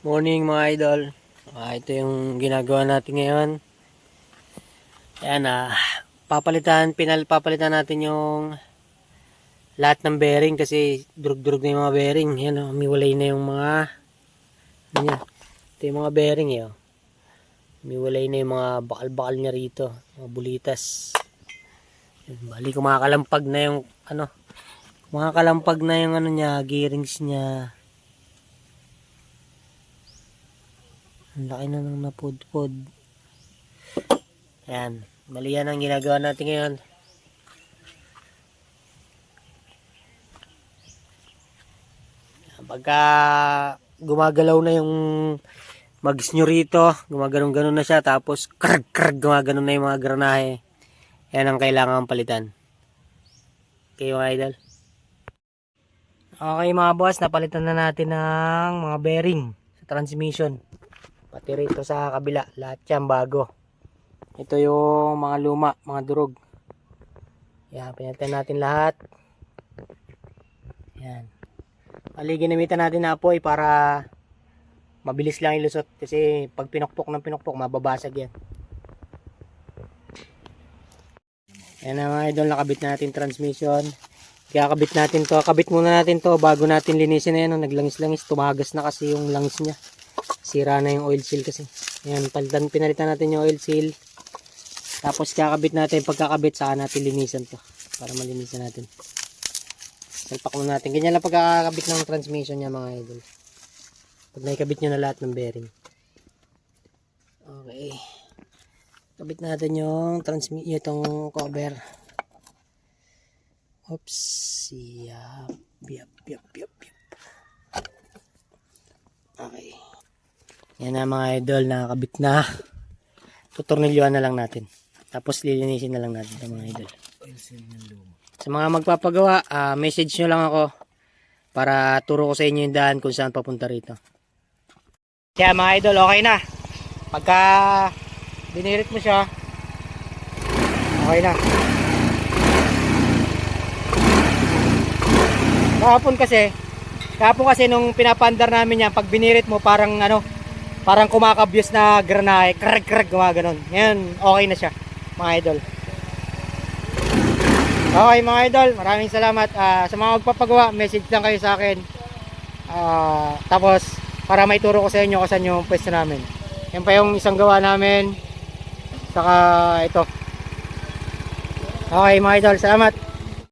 Morning mga idol. Ito yung ginagawa natin ngayon. Ayan papalitan natin yung lahat ng bearing kasi durug-durug na yung mga bearing. Ayan umiwalay na yung mga ito yung mga bearing umiwalay na yung mga bakal-bakal niya rito, mga bulitas. Bali kumakalampag na yung niya, gearings niya. Ang laki na ng napudpod. Ayan. Mali yan ang ginagawa natin ngayon. Pagka gumagalaw na yung mags nyo rito, gumaganon-ganon na siya, tapos krag-krag gumaganon na yung mga granahe. Yan ang kailangan palitan. Okay mga idol. Okay mga boss, napalitan na natin ng mga bearing sa transmission. Pati rito sa kabila, lahat yan bago. Ito yung mga luma, mga durog. Yan, pinalitan natin lahat. Yan. Bali, ginamitan natin na apoy para mabilis lang ilusot. Kasi pag pinukpok ng pinukpok, mababasag yan. Yan na mga idol, nakabit na natin transmission. Kaya kabit natin to. Kabit muna natin to bago natin linisin na yan. Naglangis-langis, tumagas na kasi yung langis niya. Sira na yung oil seal kasi. Ayan, pinalitan natin yung oil seal. Tapos kakabit natin, pagkakabit saka natin linisan to. Para malinisan natin. Salpak muna natin. Ganyan lang pagkakabit ng transmission niya mga idol. Pag naikabit nyo na lahat ng bearing. Okay. Kabit natin yung itong cover. Oops. Yap. Okay. Yan na mga idol, nakakabit na. Tutornilyoan na lang natin. Tapos lilinisin na lang natin ito mga idol. Sa mga magpapagawa, message nyo lang ako para turo ko sa inyo yung daan kung saan papunta rito. Kaya mga idol, okay na. Pagka binirit mo siya, okay na. Kahapon kasi nung pinapandar namin yan, pag binirit mo parang parang kumakabyos na granahe, krag gumaganon. Ngayon, okay na siya, mga idol. Okay mga idol, maraming salamat. Sa mga magpapagawa, message lang kayo sa akin. Tapos, para maituro ko sa inyo kung saan yung pwesto namin. Yan pa yung isang gawa namin. Saka ito. Okay mga idol, salamat.